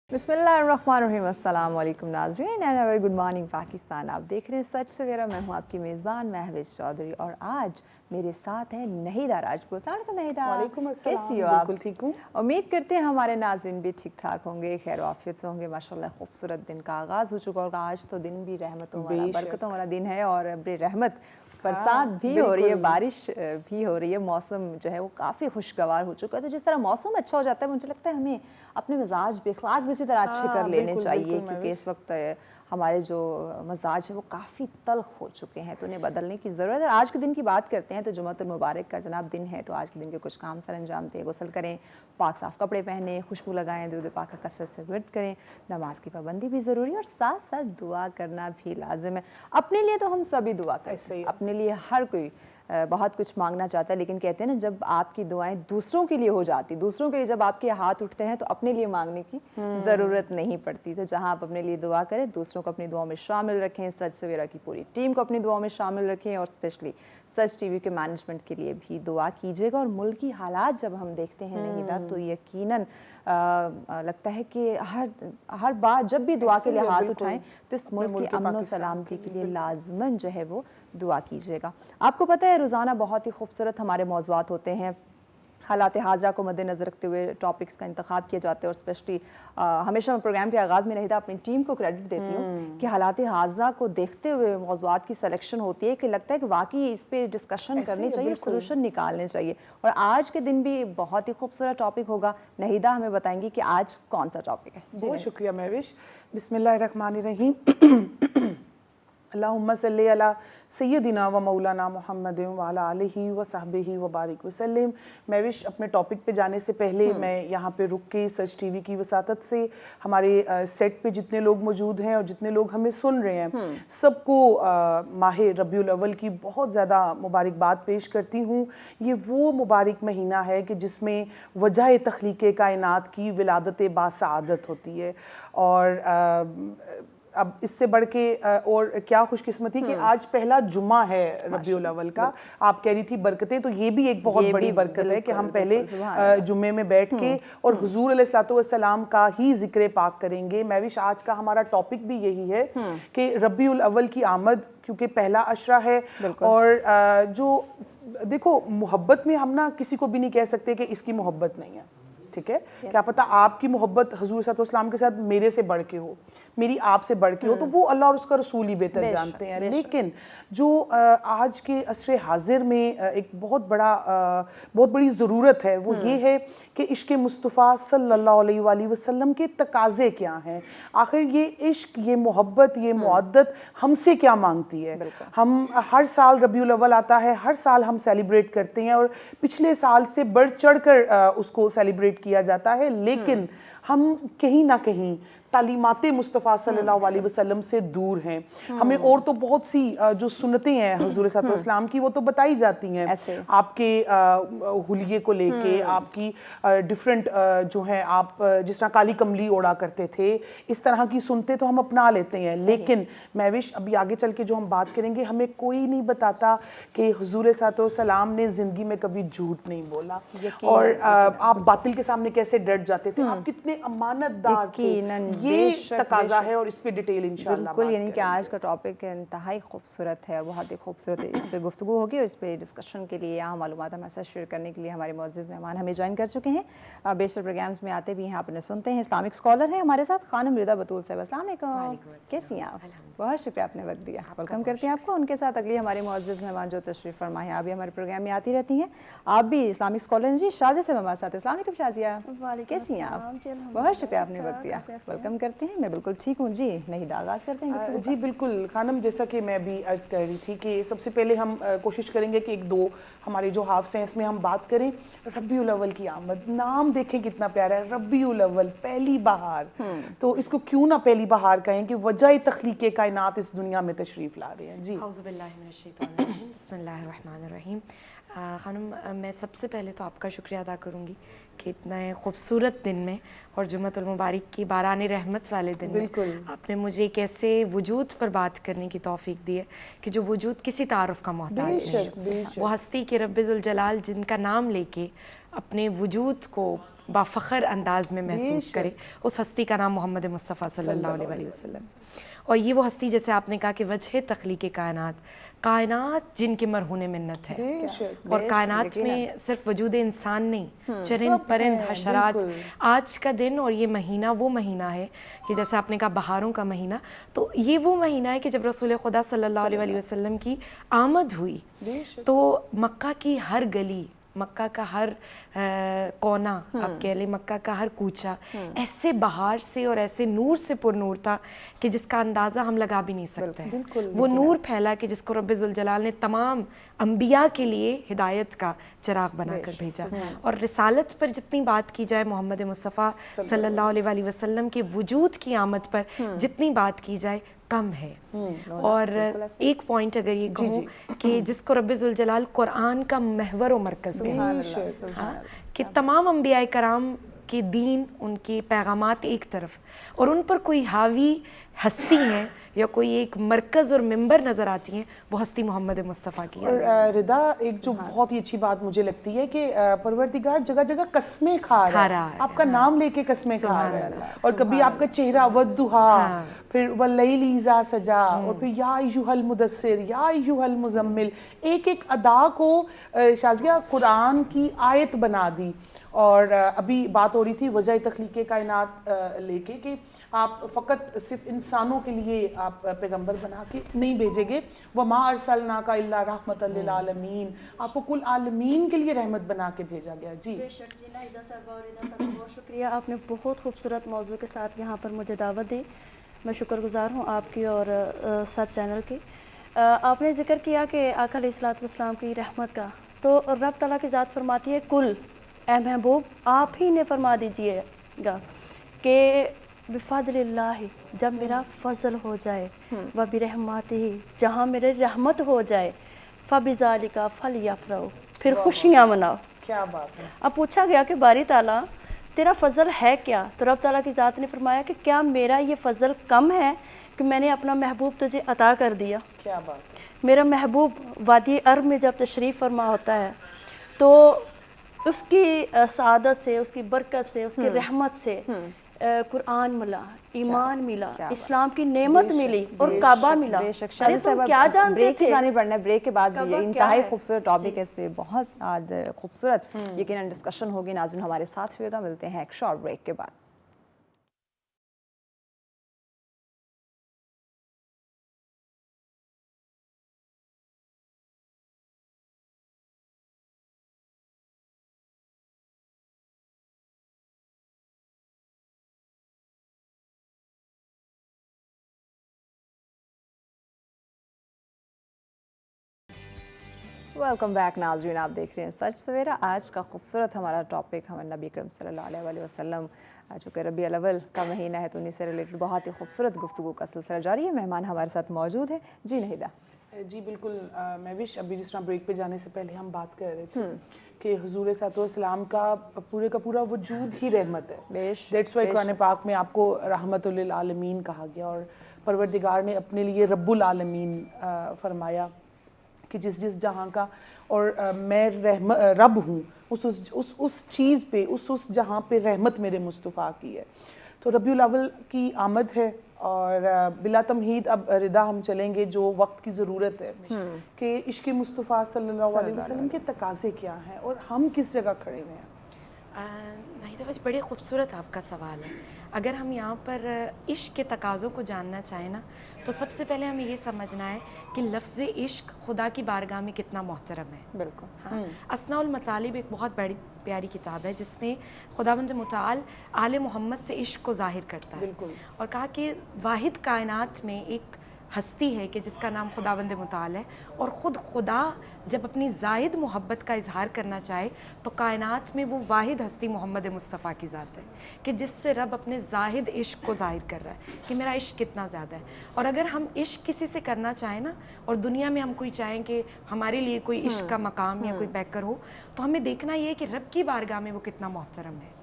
बिस्मिल्लाहिर्रहमानिर्रहीम, अस्सलाम वालेकुम नाज़रीन and very good morning Pakistan. आप देख रहे हैं सच सवेरा। मैं हूं आपकी मेज़बान महविश चौधरी और आज मेरे साथ है नहीदा राजपूत। नहीदा, कैसी हो आप? बिल्कुल ठीक हूँ। उम्मीद करते हैं हमारे नाज़रीन भी ठीक ठाक होंगे, खैर आफियत से होंगे। माशाल्लाह खूबसूरत दिन का आगाज़ हो चुका होगा। आज तो दिन भी रहमतों वाला, बरकतों वाला दिन है और अब्र रहमत, बरसात भी हो रही है, बारिश भी हो रही है, मौसम जो है वो काफ़ी खुशगवार हो चुका है। तो जिस तरह मौसम अच्छा हो जाता है, मुझे लगता है हमें अपने मिजाज बेखलाक भी उसी तरह अच्छे कर लेने चाहिए, क्योंकि इस वक्त हमारे जो मजाज है वो काफ़ी तल्ख हो चुके हैं, तो उन्हें बदलने की ज़रूरत है। आज के दिन की बात करते हैं तो जुम्मतुल मुबारक का जनाब दिन है, तो आज के दिन के कुछ काम सर अंजाम दें, गुस्ल करें, पाक साफ़ कपड़े पहने, खुशबू लगाएं, दूध पाक का कसरत से विर्द करें, नमाज की पाबंदी भी ज़रूरी है और साथ साथ दुआ करना भी लाजिम है। अपने लिए तो हम सभी दुआ करते हैं, अपने लिए हर कोई बहुत कुछ मांगना चाहता है, लेकिन कहते हैं ना, जब आपकी दुआएं दूसरों के लिए हो जाती, दूसरों के लिए जब आपके हाथ उठते हैं तो अपने लिए मांगने की ज़रूरत नहीं पड़ती। तो जहां आप अपने लिए दुआ करें, दूसरों को अपनी दुआओं में शामिल रखें, सच सवेरा की पूरी टीम को अपनी दुआओं में शामिल रखें और स्पेशली सच टीवी के मैनेजमेंट के लिए भी दुआ कीजिएगा। और मुल्क की हालात जब हम देखते हैं नहीदा, तो यकीनन लगता है कि हर बार जब भी दुआ के लिए हाथ उठाएं तो इस मुल्क की अमन और सलामती के लिए लाजमन जो है वो दुआ कीजिएगा। आपको पता है रोज़ाना बहुत ही खूबसूरत हमारे मौज़ूआत होते हैं, हालात हाज़रा को मद्देनज़र रखते हुए टॉपिक्स का इंतखाब किया जाता है और स्पेशली हमेशा मैं प्रोग्राम के आगाज़ में नहीदा अपनी टीम को क्रेडिट देती हूँ कि हालात हाज़रा को देखते हुए मौज़ूआत की सिलेक्शन होती है कि लगता है कि वाकई इस पर डिस्कशन करनी चाहिए, सोल्यूशन निकालने चाहिए। और आज के दिन भी बहुत ही खूबसूरत टॉपिक होगा। नहीदा हमें बताएंगी कि आज कौन सा टॉपिक है। बहुत शुक्रिया महविश। बिस्मिल्लाहिर्रहमानिर्रहीम। अल्लाहुम्मा सल्ली अला सय्यदिना व मौलाना मुहम्मद व अला आलिहि व सहबिहि व बारिक वसल्लम। महविश, अपने टॉपिक पे जाने से पहले मैं यहाँ पे रुक के सच टीवी की वसातत से हमारे सेट पे जितने लोग मौजूद हैं और जितने लोग हमें सुन रहे हैं, सबको माह रबीउल अव्वल की बहुत ज़्यादा मुबारकबाद पेश करती हूँ। ये वो मुबारक महीना है कि जिसमें वजह तख्लीक़ कायनात की विलादत बासआदत होती है और अब इससे बढ़ के और क्या खुशकिस्मती कि आज पहला जुम्मा है रबीउल अव्वल का। आप कह रही थी बरकतें, तो ये भी एक बहुत बड़ी बरकत है कि हम पहले जुम्मे में बैठ के और हुजूर अलैहिस्सलातु वस्सलाम का ही जिक्र पाक करेंगे। महविश, आज का हमारा टॉपिक भी यही है कि रबीउल अव्वल की आमद, क्योंकि पहला अशरा है और जो देखो, मोहब्बत में हम ना किसी को भी नहीं कह सकते कि इसकी मोहब्बत नहीं है, ठीक है? क्या पता आपकी मोहब्बत हुजूर सल्लल्लाहु अलैहि वसल्लम के साथ मेरे से बढ़ के हो, मेरी आपसे बढ़ के हो, तो वो अल्लाह और उसका रसूल ही बेहतर जानते हैं। लेकिन जो आज के असरे हाजिर में एक बहुत बड़ी ज़रूरत है, वो ये है कि इश्क़ मुस्तफ़ा सल्लल्लाहु अलैहि वसल्लम के तकाज़े क्या हैं। आखिर ये इश्क, ये मोहब्बत, ये मुअद्दत हमसे क्या मांगती है। हम हर साल रबीउल अव्वल आता है, हर साल हम सेलिब्रेट करते हैं और पिछले साल से बढ़ चढ़ कर उसको सेलिब्रेट किया जाता है, लेकिन हम कहीं ना कहीं तालीमाते मुस्तफ़ा सल्लल्लाहु अलैहि वसल्लम से दूर हैं। हमें और तो बहुत सी जो सुन्नतें हैं हुज़ूर सल्लल्लाहु अलैहि वसल्लम की, वो तो बताई जाती हैं, आपके हुलिये को लेके, आपकी डिफरेंट जो है, आप जिस तरह काली कमली ओढ़ा करते थे, इस तरह की सुनते तो हम अपना लेते हैं। लेकिन महविश, अभी आगे चल के जो हम बात करेंगे, हमें कोई नहीं बताता कि हुज़ूर सल्लल्लाहु अलैहि वसल्लम ने ज़िंदगी में कभी झूठ नहीं बोला और आप बातिल के सामने कैसे डट जाते थे, आप कितने अमानतदार थे। ये तकाजा है और इस पे डिटेल इंशाल्लाह बिल्कुल, यानी कि आज का टॉपिक इंतहाई खूबसूरत है और बहुत ही खूबसूरत है। इस पे गुफ्तगू होगी और इस पे डिस्कशन के लिए, यहाँ मालूमात हमारे साथ शेयर करने के लिए हमारे मुअज़्ज़िज़ मेहमान हमें ज्वाइन कर चुके हैं। बेशतर प्रोग्राम्स में आते भी हैं, आपने सुनते हैं। इस्लामिक स्कॉलर हैं हमारे साथ खानम रिदा बतूल साहब। अस्सलाम वालेकुम, कैसी हैं आप? बहुत शुक्रिया, आपने वक्त दिया, वेलकम करते हैं आपको। उनके साथ अगली हमारे मुअज़्ज़िज़ मेहमान जो तशरीफ़ फरमा है, आप भी हमारे प्रोग्राम में आती रहती हैं, आप भी इस्लामिक स्कॉलर हैं जी। शाज़िया से हमारे साथ। अस्सलाम वालेकुम शाज़िया, कैसी हैं आप? बहुत शुक्रिया, आपने वक्त दिया, वेलकम करते हैं। मैं बिल्कुल ठीक हूँ जी। नहीदा, आगाज़ करते हैं। जी बिल्कुल खानम, जैसा कि मैं भी अर्ज़ कर रही थी कि सबसे पहले हम कोशिश करेंगे कि एक दो हमारे जो हाफ्स हैं इसमें हम बात करें रबीउल अव्वल की आमद। नाम देखें कितना प्यारा है, रबीउल अव्वल, पहली बहार। तो इसको क्यों ना पहली बहार कहें कि वजह तख्लीक़ कायनात इस दुनिया में तशरीफ़ ला रहे हैं। जी बिस्मिल्लाहिर्रहमानिर्रहीम। खानम, मैं सबसे पहले तो आपका शुक्रिया अदा करूँगी कि इतने खूबसूरत दिन में और जुम्मतुल मुबारक की बारानी रहमत वाले दिन में आपने मुझे एक ऐसे वजूद पर बात करने की तौफीक दी है कि जो वजूद किसी तारुफ का मोहताज नहीं है। वो हस्ती के रब्बे ज़ुल जलाल जिनका नाम लेके अपने वजूद को बाफ़ख्र अंदाज में महसूस करे। उस हस्ती का नाम मोहम्मद मुस्तफ़ा सल्लल्लाहु अलैहि वसल्लम। और ये वो हस्ती, जैसे आपने कहा कि वजह तख्लीक़ कायनात, कायनात जिनके मरहून मिन्नत है, और कायनात में सिर्फ वजूद इंसान नहीं, चरिंद परिंद हशरात। आज का दिन और ये महीना वो महीना है कि जैसे आपने कहा बहारों का महीना, तो ये वो महीना है कि जब रसूल खुदा सल्लल्लाहु अलैहि वसल्लम की आमद हुई तो मक्का की हर गली, मक्का का हर कोना, आप कह लें मक्का का हर कूचा ऐसे बहार से और ऐसे नूर से पुरनूर था कि जिसका अंदाज़ा हम लगा भी नहीं सकते हैं। वो नूर फैला कि जिसको रब्बे ज़ुल जलाल ने तमाम अंबिया के लिए हिदायत का चिराग बनाकर भेजा। और रिसालत पर जितनी बात की जाए, मोहम्मद मुस्तफ़ा सल्लल्लाहु अलैहि वसल्लम के वजूद की आमद पर जितनी बात की जाए कम है। और एक पॉइंट अगर ये कहूँ कि जिसको रब्बे ज़ुल जलाल कुरान का महवर व मरकज़ है, हाँ, कि तमाम अंबिया कराम के दीन, उनके पैगामात एक तरफ, और उन पर कोई हावी हस्ती है या कोई एक मरकज़ और मिंबर नज़र आती हैं, वो हस्ती मोहम्मद मुस्तफ़ा की है। और रिदा, एक जो बहुत ही अच्छी बात मुझे लगती है कि परवरदिगार जगह जगह कस्में खा रहा है, आपका नाम लेके कस्में खा रहा है, और कभी आपका चेहरा वद्दुहा, फिर वल्लैलि इज़ा सजा, और फिर या अय्युहल मुदस्सिर, या अय्युहल मुज़म्मिल, एक एक अदा को शाज़िया कुरान की आयत बना दी। और अभी बात हो रही थी वजह तख्लीक़ कायनात लेके कि आप फ़कत सिर्फ इंसानों के लिए आप पैगंबर बना के नहीं भेजेंगे, वमा अरसलनाका इल्ला रहमतल लिल आलमीन, आपको कुल आलमीन के लिए रहमत बना के भेजा गया। जी बेशक जी, नाहिदा साहब और रिदा साहब बहुत शुक्रिया, आपने बहुत खूबसूरत मौजू के साथ यहाँ पर मुझे दावत दी। मैं शुक्रगुज़ार हूँ आपकी और सच चैनल की। आपने ज़िक्र किया कि आका अलैहिस्सलातु वस्सलाम की रहमत का, तो रब तआला की ज़ात फरमाती है कुल ए महबूब आप ही ने फरमा दीजिएगा कि बिफ़ज़लिल्लाहि, जब मेरा फ़ज़ल हो जाए, व बिरहमतिही, जहाँ मेरे रहमत हो जाए, फ़बिज़ालिका फ़लयफ़रहू, फिर खुशियाँ मनाओ। क्या बात है। अब पूछा गया कि बारी ताला तेरा फ़ज़ल है क्या, तो रब ताला की ज़ात ने फरमाया कि क्या मेरा ये फ़ज़ल कम है कि मैंने अपना महबूब तुझे अता कर दिया। क्या बात है। मेरा महबूब वादी अरब में जब तशरीफ़ फरमा होता है तो उसकी सादत से, उसकी बरकत से, उसकी रहमत से कुरान मिला, ईमान मिला, इस्लाम की नेमत मिली और काबा मिला। अरे तुम क्या जानते थे? ब्रेक जाने पड़ना है, ब्रेक के बाद भी ये इंतहाई खूबसूरत टॉपिक है, इस पे बहुत खूबसूरत यकीनन डिस्कशन होगी। नाज़रीन हमारे साथ होगा, मिलते हैं एक शॉर्ट ब्रेक के बाद। वेलकम बैक नाज़रीन, आप देख रहे हैं सच सवेरा। आज का खूबसूरत हमारा टॉपिक हमारे नबी करीम सल्लल्लाहु अलैहि वसल्लम, चूँकि रबी अव्वल का महीना है तो उन्हीं से रिलेटेड बहुत ही खूबसूरत गुफ्तगू का सिलसिला जारी है। मेहमान हमारे साथ मौजूद है। जी नहिदा। जी बिल्कुल, मैं विश अभी जिस तरह ब्रेक पे जाने से पहले हम बात कर रहे थे कि हुजूर सल्लल्लाहु का पूरा वजूद ही रहमत है। दैट्स व्हाई कुरान पाक में आपको रहमतुल लिल आलमीन कहा गया, और परवरदिगार ने अपने लिए रब्बुल आलमीन फरमाया कि जिस जहाँ का, और मैं रब हूँ उस चीज़ पे, उस जहाँ पे रहमत मेरे मुस्तफ़ा की है। तो रबीउल अव्वल की आमद है, और बिला तमहीद अब रिदा हम चलेंगे जो वक्त की ज़रूरत है कि इश्क़ मुस्तफ़ा सल्लल्लाहु अलैहि वसल्लम के तकाज़े क्या हैं और हम किस जगह खड़े हुए हैं। नाहिदा भाई, बड़े खूबसूरत आपका सवाल है। अगर हम यहाँ पर इश्क़ के तकाज़ों को जानना चाहें ना, तो सबसे पहले हमें ये समझना है कि लफ्ज़ इश्क़ खुदा की बारगाह में कितना मोहतरम है। बिल्कुल, हाँ। अस्नाउल मतालिब एक बहुत बड़ी प्यारी किताब है जिसमें खुदावंद मुताल आले मोहम्मद से इश्क़ को ज़ाहिर करता है, और कहा कि वाहिद कायनात में एक हस्ती है कि जिसका नाम खुदावंद मुताल है, और ख़ुद खुदा जब अपनी ज़ाहिद मोहब्बत का इजहार करना चाहे तो कायनात में वो वाहिद हस्ती मोहम्मद मुस्तफ़ा की ज़ात है कि जिससे रब अपने ज़ाहिद इश्क़ को ज़ाहिर कर रहा है कि मेरा इश्क़ कितना ज़्यादा है। और अगर हम इश्क़ किसी से करना चाहें ना, और दुनिया में हम कोई चाहें कि हमारे लिए कोई इश्क़ का मकाम या कोई पैकर हो, तो हमें देखना ये है कि रब की बारगाह में वो कितना मोहतरम है।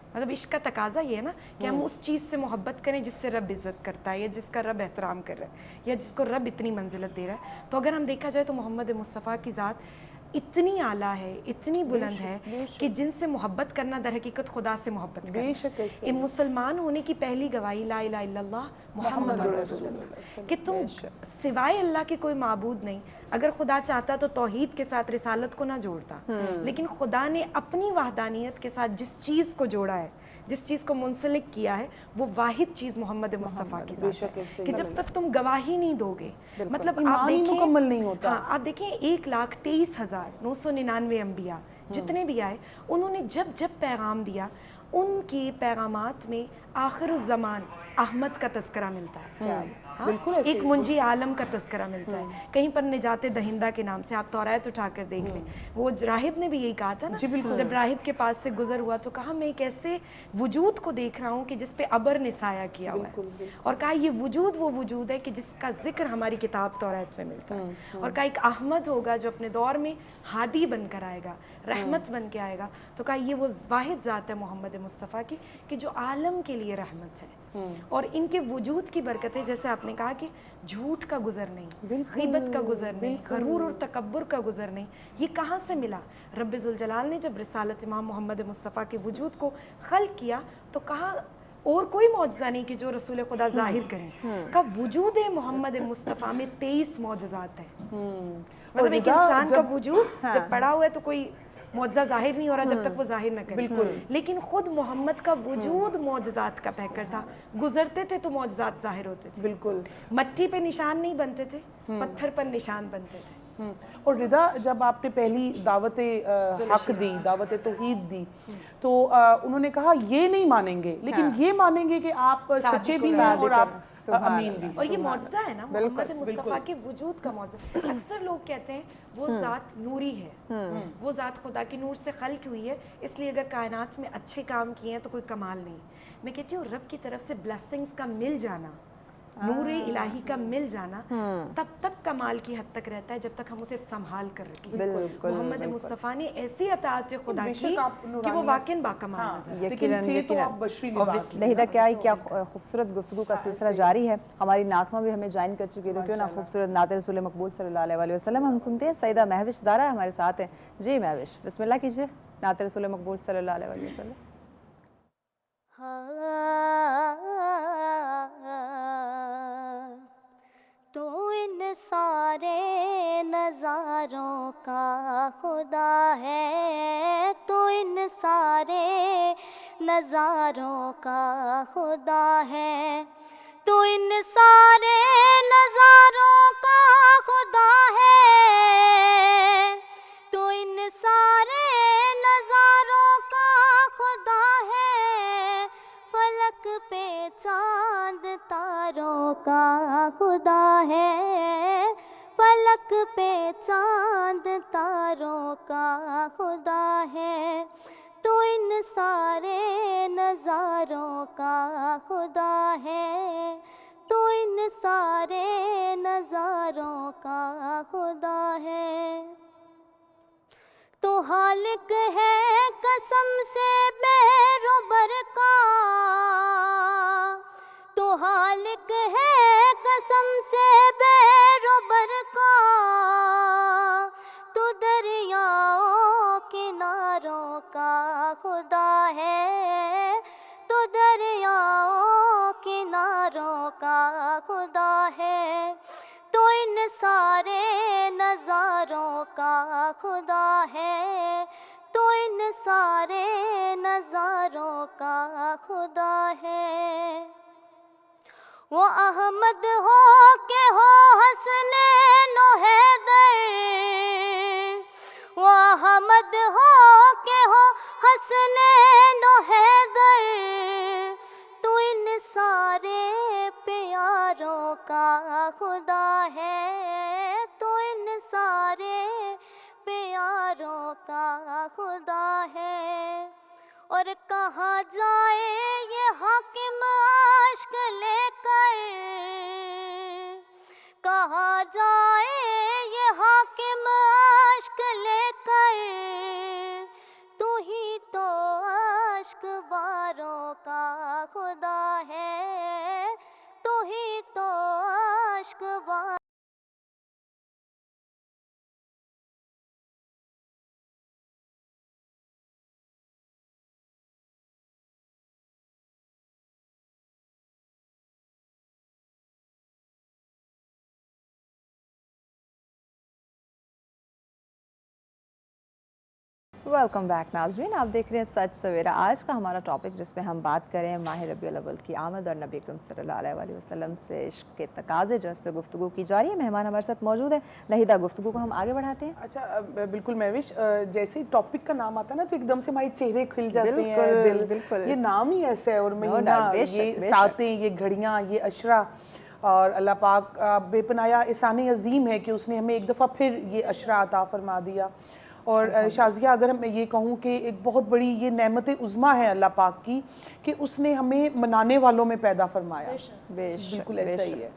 मतलब इश्क़ का तकाज़ा ये है ना कि हम उस चीज़ से मोहब्बत करें जिससे रब इज़्ज़त करता है, या जिसका रब एहतराम कर रहा है, या जिसको रब इतनी मंजिलत दे रहा है। तो अगर हम देखा जाए तो मोहम्मद मुस्तफ़ा की ज़ात اتنی आला है, इतनी बुलंद है कि जिनसे मोहब्बत करना दर हकीकत खुदा से मोहब्बत करना. ये मुसलमान होने की पहली गवाही ला इलाहा इल्लल्लाह मुहम्मद रसूलुल्लाह, कि तुम सिवाय अल्लाह के कोई माबूद नहीं. अगर खुदा चाहता तो तौहीद के साथ रिसालत को ना जोड़ता, लेकिन खुदा ने अपनी वहदानियत के साथ जिस चीज़ को जोड़ा है, जिस चीज़ को मुंसलिक किया है, वो वाहिद चीज़ मोहम्मद मुस्तफ़ा की ज़ात है. कि जब तक तुम गवाही नहीं दोगे, मतलब आप देखें, मुकम्मल नहीं होता. हाँ, आप देखें 1,23,999 अंबिया जितने भी आए, उन्होंने जब जब पैगाम दिया, उनके पैगामात में आखिर ज़मान अहमद का तस्करा मिलता है. हाँ? एक मुंजी आलम का तस्करा मिलता है, कहीं पर निजात दहिंदा के नाम से. आप तौरात उठाकर देख लें, वो राहिब ने भी यही कहा था ना, जब राहिब के पास से गुजर हुआ तो कहा मैं एक ऐसे वजूद को देख रहा हूँ कि जिस पे अबर ने साया किया हुआ है, और कहा ये वजूद वो वजूद है कि जिसका जिक्र हमारी किताब तौरात में मिलता है. और कहा एक अहमद होगा जो अपने दौर में हादी बनकर आएगा, रहमत बन के आएगा. तो कहा ये वो वाहिद ज़ात है मोहम्मद मुस्तफ़ा की कि जो आलम के लिए रहमत है. और इनके वजूद की बरकतें, जैसे आपने कहा कि झूठ का गुजर नहीं, गीबत का गुजर नहीं, गरूर और तकब्बुर का गुजर नहीं, ये कहाँ से मिला? रब्बे ज़ुल जलाल ने जब रिसालत इमाम मोहम्मद मुस्तफ़ा के वजूद को खल्क़ किया तो कहा और कोई मौजज़ा नहीं कि जो रसूल खुदा ज़ाहिर करें. का वजूद मोहम्मद मुस्तफ़ा में 23 मौजज़ात हैं. मतलब एक इंसान का वजूद जब पड़ा हुआ है तो कोई मौजज़ा ज़ाहिर नहीं हो रहा जब तक वो ज़ाहिर न करे. लेकिन खुद मोहम्मद का वजूद मौजज़ात का पैकर था. गुजरते थे तो मौजज़ात ज़ाहिर होते थे. बिल्कुल. मट्टी पे निशान नहीं बनते थे, पत्थर पर निशान बनते थे. और रिदा, जब आपने पहली दावत हक दी, दावत तौहीद दी, तो उन्होंने कहा ये नहीं मानेंगे, लेकिन ये मानेंगे कि आप सच्चे भी हैं और आप अमीन भी. और ये मौजज़ा है ना मोहम्मद मुस्तफ़ा के वजूद का मौजज़ा. अक्सर लोग कहते हैं वो ज़ात नूरी है, वो ज़ात खुदा की नूर से खल्क़ हुई है, इसलिए अगर कायनात में अच्छे काम किए हैं तो कोई कमाल नहीं. मैं कहती हूँ रब की तरफ से ब्लेसिंग्स का मिल जाना, नूर इलाही का मिल जाना, तब तक कमाल की हद तक रहता है जब तक हम उसे संभाल कर रखें. मोहम्मद मुस्तफ़ा ने ऐसी अताअत खुदा की कि वो वाकई बाकमाल नज़र. नहिदा, क्या खूबसूरत गुफ्तगू का सिलसिला जारी है. हमारी नातमा भी हमें ज्वाइन कर चुकी है, तो क्यों ना खूबसूरत नात रसूल मकबूल सल्लल्लाहु अलैहि वसल्लम हम सुनते हैं. सईदा महविश ज़ारा हमारे साथ हैं. जी महविश, बिस्मिल्लाह कीजिए नात रसूल मकबूल सल्लल्लाहु अलैहि वसल्लम. तू इन सारे नज़ारों का खुदा है, तू इन सारे नज़ारों का खुदा है, तू इन सारे नज़ारों का खुदा है, तू इन सारे नज़ारों का खुदा है, फलक पे चांद तारों का खुदा है, फलक पे चांद तारों का खुदा है, तो इन सारे नज़ारों का खुदा है, तो इन सारे नज़ारों का खुदा है. तो हालिक है कसम से बेरोबर का, तो हालिक है कसम से बेरोबर का, तो दरियाओं किनारों का खुदा है, तो दरियाओं किनारों का खुदा है, तो इन सारे नज़ारों का खुदा है, तो इन सारे नज़ारों का खुदा है. वो अहमद हो के हो हसनैन व हैदर, वो अहमद हो के हो हसनैन व हैदर, तो इन सारे प्यारों का खुदा है, तो इन सारे प्यारों का खुदा है. और कहाँ जाए ये हाकिम आश्क लेकर, कहाँ जाए ये हाकिम आश्क लेकर, तू ही तो आश्क बारों का खुदा है, तू ही तो आश्क बारों वेलकम बैक नाज़रीन, आप देख रहे हैं सच सवेरा। आज का हमारा टॉपिक जिस पे हम बात करें माह रबीउल अव्वल की आमद और नबी अकरम सल्लल्लाहु अलैहि वसल्लम से इश्क के तकाज़े, जो इस पे गुफ्तगू की जा रही है। मेहमान हमारे साथ मौजूद है। नहीदा, गुफ्तगू को हम आगे बढ़ाते हैं। अच्छा, बिल्कुल महविश, जैसे ही टॉपिक का नाम आता है ना तो एकदम से हमारे चेहरे खिल जाते हैं, बिल्कुल, दिल, बिल्कुल। ये नाम ही ऐसा है, और महीना, ये सातें, ये घड़ियाँ, ये अशरा, और अल्लाह पाक बेपनाया एहसान अजीम है कि उसने हमें एक दफ़ा फिर ये अशरा अता फरमा दिया। और शाज़िया, अगर मैं ये कहूँ कि एक बहुत बड़ी ये नेमत उज़्मा है अल्लाह पाक की कि उसने हमें मनाने वालों में पैदा फरमाया। बिल्कुल ऐसा ही है।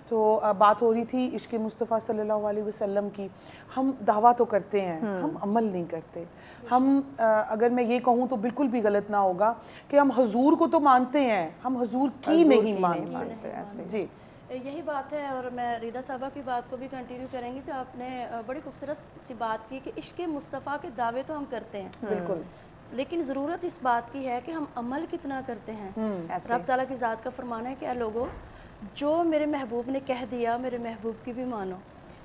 तो बात हो रही थी इश्क़ मुस्तफ़ा सल्लल्लाहु अलैहि वसल्लम की। हम दावा तो करते हैं, हम अमल नहीं करते। हम अगर मैं ये कहूँ तो बिल्कुल भी गलत ना होगा कि हम हुजूर को तो मानते हैं, हम हुजूर की नहीं मानते। जी, यही बात है। और मैं रिदा साहबा की बात को भी कंटिन्यू करेंगी, जो आपने बड़ी खूबसूरत सी बात की कि इश्क़ मुस्तफ़ा के दावे तो हम करते हैं, बिल्कुल, लेकिन ज़रूरत इस बात की है कि हम अमल कितना करते हैं। रब ताला की ज़ात का फरमान है कि ऐ लोगों, जो मेरे महबूब ने कह दिया मेरे महबूब की भी मानो।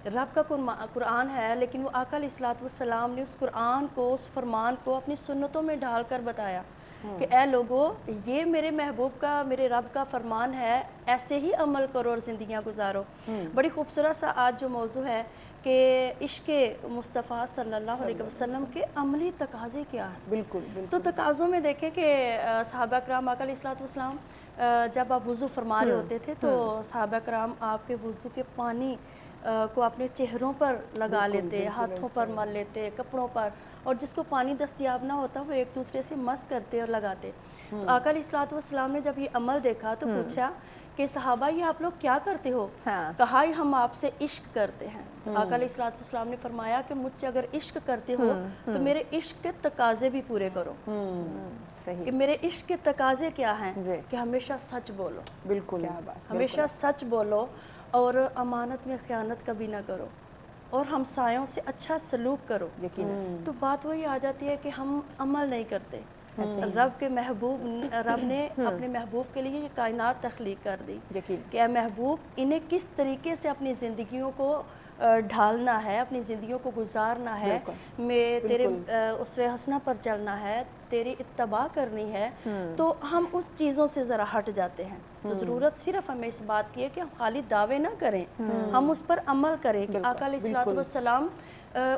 रब का कुरान है, लेकिन वो आका अलैहिस्सलातु वस्सलाम ने उस कुरान को, उस फरमान को अपनी सुन्नतों में डालकर बताया कि ऐ लोगों, ये मेरे महबूब का, मेरे रब का फरमान है, ऐसे ही अमल करो और ज़िंदगियाँ गुजारो। बड़ी खूबसूरत सा आज जो मौजू है कि इश्क़ मुस्तफ़ा सल्लल्लाहु अलैहि वसल्लम के अमली तकाज़े क्या हैं। बिल्कुल, तो तकाज़ों में देखें कि सहाबा कराम आका अलैहिस्सलातु वस्सलाम जब आप वज़ू फरमा रहे होते थे तो सहाबा कराम आपके वज़ू के पानी को अपने चेहरों पर लगा लेते, हाथों पर मल लेते, कपड़ों पर, और जिसको पानी दस्तयाब ना होता वो एक दूसरे से मस करते और लगाते। तो आका अलैहिस्सलातु वस्सलाम ने जब ये अमल देखा तो पूछा कि सहाबा, ये आप लोग क्या करते हो? कहा, हम आपसे इश्क करते हैं। आका अलैहिस्सलातु वस्सलाम ने फरमाया कि मुझसे अगर इश्क करते हो तो मेरे इश्क के तकाजे भी पूरे करो। कि मेरे इश्क के तकाजे क्या हैं? कि हमेशा सच बोलो। बिल्कुल, हमेशा सच बोलो, और अमानत में ख़यानत कभी ना करो, और हमसायों से अच्छा सलूक करो। तो बात वही आ जाती है कि हम अमल नहीं करते। रब के महबूब, रब ने अपने महबूब के लिए ये कायनात तख्लीक कर दी कि महबूब, इन्हें किस तरीके से अपनी ज़िंदगियों को ढालना है, अपनी ज़िंदगियों को गुजारना है, मैं तेरे उसवे हसना पर चलना है, तेरी इत्तबा करनी है। तो हम उस चीज़ों से ज़रा हट जाते हैं। तो ज़रूरत सिर्फ हमें इस बात की है कि हम खाली दावे ना करें, हम उस पर अमल करें कि आका अलैहिस्सलातु वस्सलाम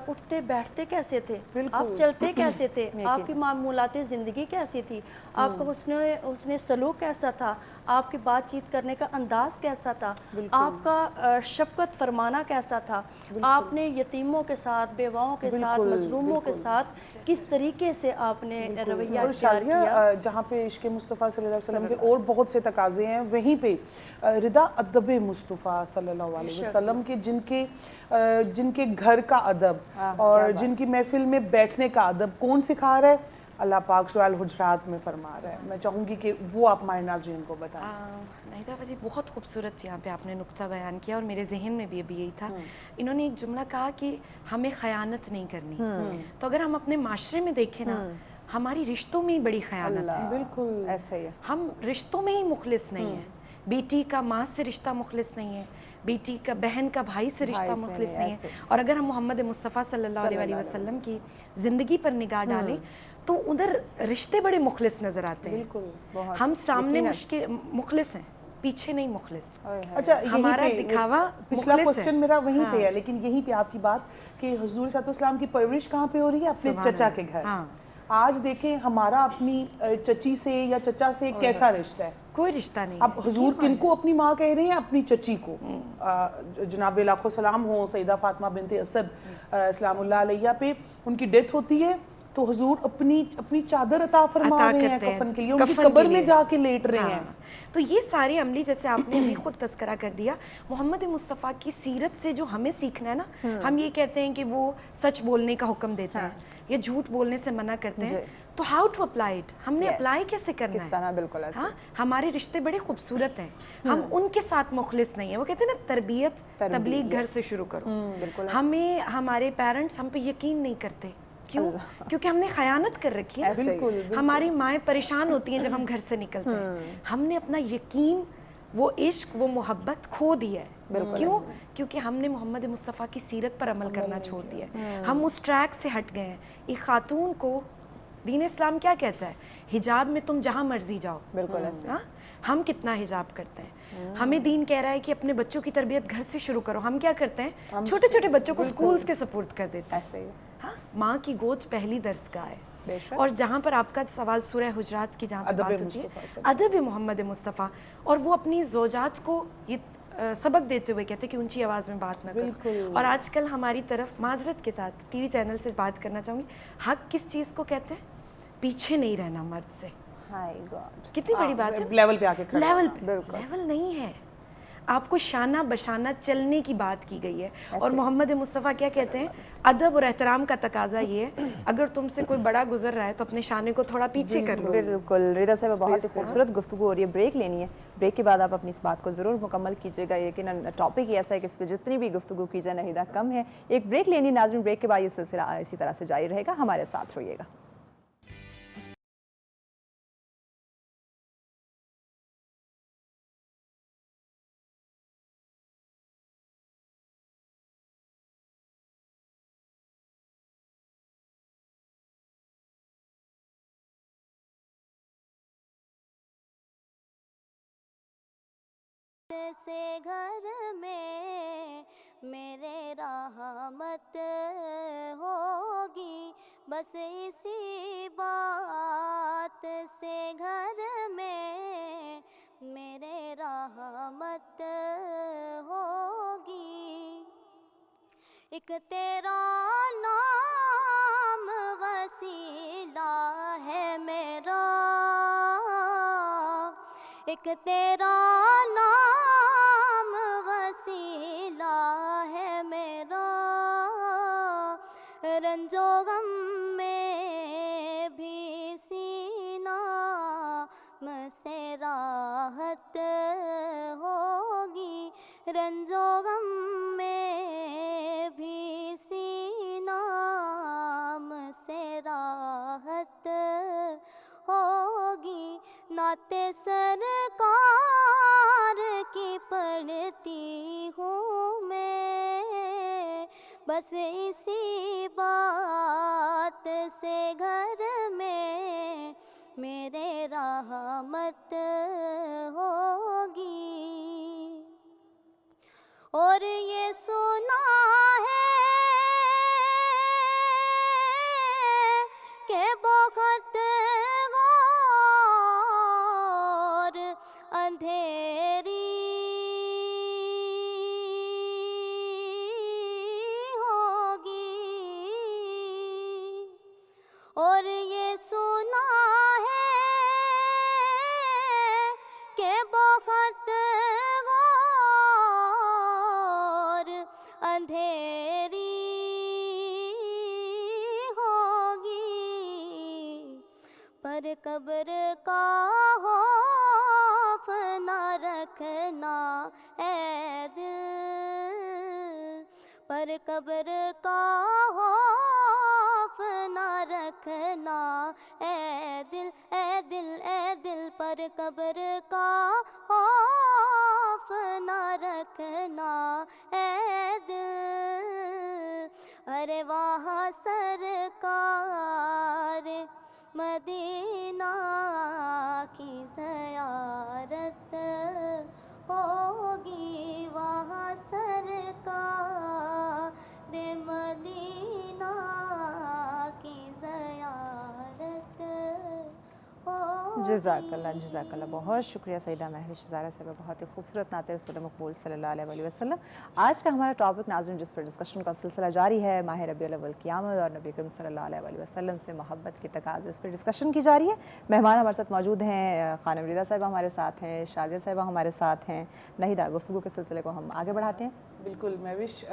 उठते बैठते कैसे थे, आप चलते कैसे थे, आपकी मामूलाते ज़िंदगी कैसी थी, आपका उसने सलूक कैसा था, आपकी बातचीत करने का अंदाज कैसा था, आपका शफ़क़त फरमाना कैसा था, आपने यतीमों के साथ, बेवाओं के साथ, मज़लूमों के साथ किस तरीके से आपने रवैया इख्तियार किया। जहाँ पे इश्क़ मुस्तफ़ा सल्लल्लाहु अलैहि वसल्लम के और बहुत से तकाज़े हैं, वहीं पे रिदा अदब मुस्तफ़ा सल्लल्लाहु अलैहि वसल्लम के, जिनके घर का अदब और जिनकी महफिल में बैठने का अदब कौन सिखा रहा है? अल्लाह पाक सूरह अल-हुजरात में फरमा रहा है। मैं चाहूँगी कि वो आप हमारे नाज़रीन को बताएं। नहीदा भाजी, बहुत खूबसूरत यहाँ पे आपने नुक्ता बयान किया, और मेरे जहन में भी अभी यही था। इन्होंने एक जुमला कहा कि हमें ख़यानत नहीं करनी। तो अगर हम अपने माशरे में देखें ना, हमारी रिश्तों में ही बड़ी ख़यानत है। बिल्कुल ऐसा ही है। हम रिश्तों में ही मुखलिस नहीं है। बेटी का माँ से रिश्ता मुखलिस नहीं है, बेटी का बहन का भाई से रिश्ता मुखलिस नहीं है। और अगर हम मोहम्मद मुस्तफ़ा सल्लल्लाहु अलैहि वसल्लम की ज़िंदगी पर निगाह डालें तो उधर रिश्ते बड़े मुखलिस नज़र आते हैं। हम सामने मुखलिस हैं, पीछे नहीं मुखलिस। अच्छा, हमारा दिखावा पिछला क्वेश्चन मेरा वहीं पे है, लेकिन यहीं पे आपकी बात कि हुजूर सल्लल्लाहु अलैहि वसल्लम की परवरिश कहाँ पे हो रही है? अपने चचा के घर। आज देखें हमारा अपनी चची से या चचा से कैसा रिश्ता है? कोई रिश्ता नहीं। अब हुजूर किनको अपनी माँ कह रहे हैं? अपनी चची को। जनाब लाखों सलाम हो सईदा फातिमा बिनते असद सलामुल्लाह अलैहा पे, उनकी डेथ होती है तो हुजूर अपनी चादर अता फरमा रहे हैं कफन के लिए, उनकी कब्र में जाके लेट रहे हैं। तो ये सारी अमली, जैसे आपने अभी खुद तस्करा कर दिया, मोहम्मद मुस्तफ़ा की सीरत से जो हमें सीखना है ना, हम ये कहते हैं कि वो सच बोलने का हुक्म देते हैं या झूठ बोलने से मना करते हैं। तो हाउ टू अप्लाई इट, हमने अप्लाई कैसे करना है? बिल्कुल ऐसे। हाँ, हमारे रिश्ते बड़े खूबसूरत हैं, हम उनके साथ मुखलिस नहीं है। वो कहते हैं ना, तरबियत तबलीग घर से शुरू करो। हमें हमारे पेरेंट्स हम पे यकीन नहीं करते, क्यों? क्योंकि हमने खयानत कर रखी है। हमारी माएँ परेशान होती हैं जब हम घर से निकलते हैं। हमने अपना यकीन वो इश्क, वो मोहब्बत खो दिया है। क्यों? क्योंकि हमने मोहम्मद मुस्तफ़ा की सीरत पर अमल करना छोड़ दिया है। हम उस ट्रैक से हट गए हैं। एक खातून को दीन इस्लाम क्या कहता है? हिजाब में तुम जहाँ मर्जी जाओ। बिल्कुल ऐसे। हाँ, हम कितना हिजाब करते हैं? हमें दीन कह रहा है कि अपने बच्चों की तरबियत घर से शुरू करो। हम क्या करते हैं? छोटे छोटे बच्चों को स्कूल्स के सपोर्ट कर देते हैं। ऐसे ही। हाँ, माँ की गोद पहली दरसगाह है। और जहाँ पर आपका सवाल सूरह हुजरात की जहाँ पर बात होती है, अदब मोहम्मद मुस्तफ़ा, और वो अपनी ज़ौजात को ये सबक देते हुए कहते हैं कि ऊंची आवाज़ में बात ना करो। और आजकल हमारी तरफ माजरत के साथ टीवी चैनल से बात करना चाहूँगी, हक किस चीज़ को कहते हैं? पीछे नहीं रहना मर्द से। हाय गॉड, कितनी बड़ी बात है। लेवल पे आके खड़ा। लेवल नहीं है, आपको शाना बशाना चलने की बात की गई है। और मोहम्मद मुस्तफ़ा क्या कहते हैं? अदब और एहतराम का तकाजा ये है, अगर तुमसे कोई बड़ा गुजर रहा है तो अपने शाने को थोड़ा पीछे कर लो। बिल्कुल रिदा साहब, बहुत ही खूबसूरत गुफ्तगू हो रही है। ब्रेक लेनी है, ब्रेक के बाद आप अपनी इस बात को ज़रूर मुकम्मल कीजिएगा। लेकिन टॉपिक ही ऐसा है कि इस पर जितनी भी गुफ्तगू की जाए नहीदा कम है। एक ब्रेक लेनी नाज़रीन, ब्रेक के बाद ये सिलसिला इसी तरह से जारी रहेगा। हमारे साथ रहिएगा। से घर में मेरे रहमत होगी, बस इसी बात से घर में मेरे रहमत होगी। एक तेरा नाम वसीला है मेरा, एक तेरा नाम वसीला है मेरा, रंजो गम में भी सीना से राहत होगी, रंजो गम में भी सीना से राहत होगी। नाते सरकार की पढ़ती हूँ मैं, बस इसी बात से घर में मेरे रहमत होगी। और ये सुना है कि बहुत अंधेरी होगी, और ये सुना है कि बहुत घोर अंधेरी होगी, पर कब्र का खौफ न रखना ऐ दिल, पर कब्र का खौफ न रखना ऐ दिल, ऐ दिल, ऐ दिल, पर कब्र का खौफ न रखना ऐ दिल। अरे वहाँ सरकार मदीना की ज़ियारत होगी, वहाँ सरकार मदीना की ज़ियारत होगी। जज़ाकल्लाह, जज़ाकल्लाह, बहुत शुक्रिया सईदा महविश ज़ारा साहब, बहुत ही खूबसूरत नाते रसूल मकबूल सल्लल्लाहु अलैहि वसल्लम। आज का हमारा टॉपिक नाज़रीन जिस पर डिस्कशन का सिलसिला जारी है, माह रबीउल अव्वल की आमद और नबी करीम सल्लल्लाहु अलैहि वसल्लम से मोहब्बत के तकाज़े, इस पर डिस्कशन की जा रही है। मेहमान हमारे साथ मौजूद हैं, खानम रिदा साहिबा हमारे साथ हैं, शादिया साहिबा हमारे साथ हैं। नहीदा, गुफ्तगू के सिलसिले को हम आगे बढ़ाते हैं। बिल्कुल महविश,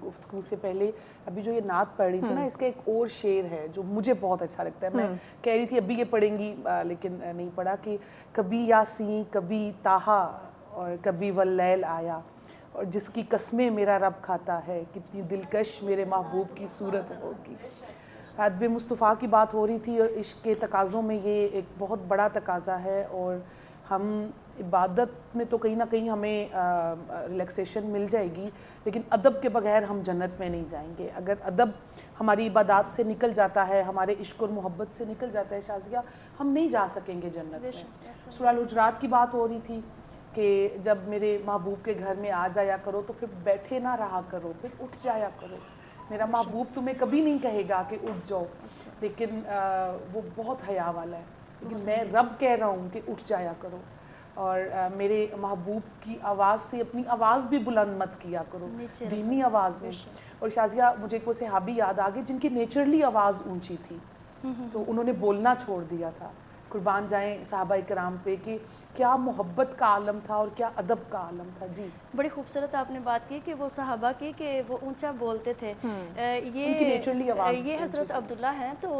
गुफ्तगू से पहले अभी जो ये नात पढ़ रही थी ना, इसका एक और शेर है जो मुझे बहुत अच्छा लगता है। मैं कह रही थी अभी ये पढ़ेंगी लेकिन नहीं पढ़ा, कि कभी यासीन कभी ताहा और कभी वल्लैल आया, और जिसकी कस्में मेरा रब खाता है, कितनी दिलकश मेरे महबूब की सूरत होगी। अदब मुस्तफ़ा की बात हो रही थी, और इश्क के तकाज़ों में ये एक बहुत बड़ा तकाज़ा है, और हम इबादत में तो कहीं ना कहीं हमें रिलैक्सेशन मिल जाएगी, लेकिन अदब के बगैर हम जन्नत में नहीं जाएंगे। अगर अदब हमारी इबादत से निकल जाता है, हमारे इश्क और मोहब्बत से निकल जाता है शाज़िया, हम नहीं जा सकेंगे जन्नत में। सूरह अल-हुजरात की बात हो रही थी कि जब मेरे महबूब के घर में आ जाया करो तो फिर बैठे ना रहा करो, फिर उठ जाया करो। मेरा महबूब तुम्हें कभी नहीं कहेगा कि उठ जाओ, लेकिन वो बहुत हया वाला है, लेकिन मैं रब कह रहा हूँ कि उठ जाया करो। और मेरे महबूब की आवाज़ से अपनी आवाज़ भी बुलंद मत किया करो, धीमी आवाज़ में। और शाज़िया, मुझे एक वो सहाबी याद आ गए जिनकी नेचुरली आवाज़ ऊंची थी, तो उन्होंने बोलना छोड़ दिया था। कुर्बान जाएं सहाबा इकराम पे कि क्या मोहब्बत का आलम था और क्या अदब का आलम था। जी, बड़ी खूबसूरत आपने बात की कि वो सहाबा की कि वो ऊंचा बोलते थे। ये हज़रत अब्दुल्ला हैं, तो